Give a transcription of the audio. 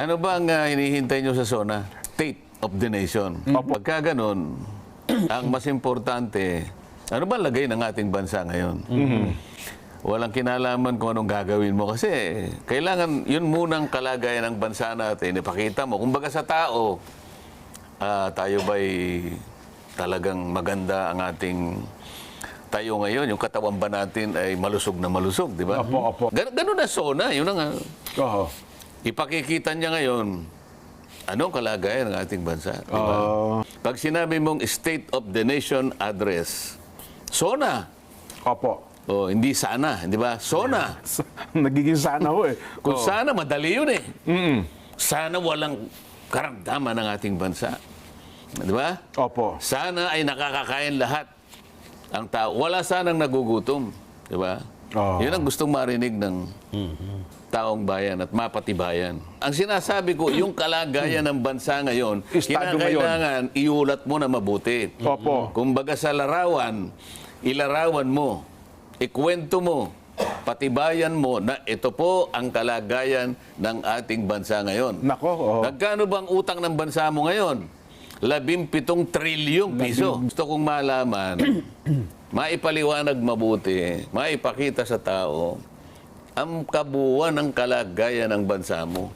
Ano ba ang hinihintay nyo sa SONA? State of the nation. Pagka ganun, ang mas importante, ano ba lagay ng ating bansa ngayon? Walang kinalaman kung anong gagawin mo kasi kailangan yun munang kalagayan ng bansa natin. Ipakita mo. Kumbaga sa tao, tayo ba'y talagang maganda ang ating tayo ngayon, yung katawan ba natin ay malusog na malusog, di ba? Opo. Ganun na SONA, yun na nga. Oo. Ipakikita niya ngayon, anong kalagayan ng ating bansa, di ba? Pag sinabi mong State of the Nation Address, SONA. Opo. O, hindi sana, di ba? SONA. Nagiging sana ho eh. Kung sana, madali yun eh. Sana walang karamdaman ng ating bansa. Di ba? Opo. Sana ay nakakakain lahat ang tao. Wala sanang nagugutom. Di ba? Yun ang gustong marinig ng taong bayan at mapatibayan. Ang sinasabi ko, yung kalagayan ng bansa ngayon, Estado kinakailangan iulat mo na mabuti. Opo. Kumbaga sa larawan, ilarawan mo, ikwento mo, patibayan mo na ito po ang kalagayan ng ating bansa ngayon. Nako, oo. Nagkano bang utang ng bansa mo ngayon? 17 trilyong piso. Gusto kong malaman, maipaliwanag mabuti, maipakita sa tao, ang kabuuan ng kalagayan ng bansa mo.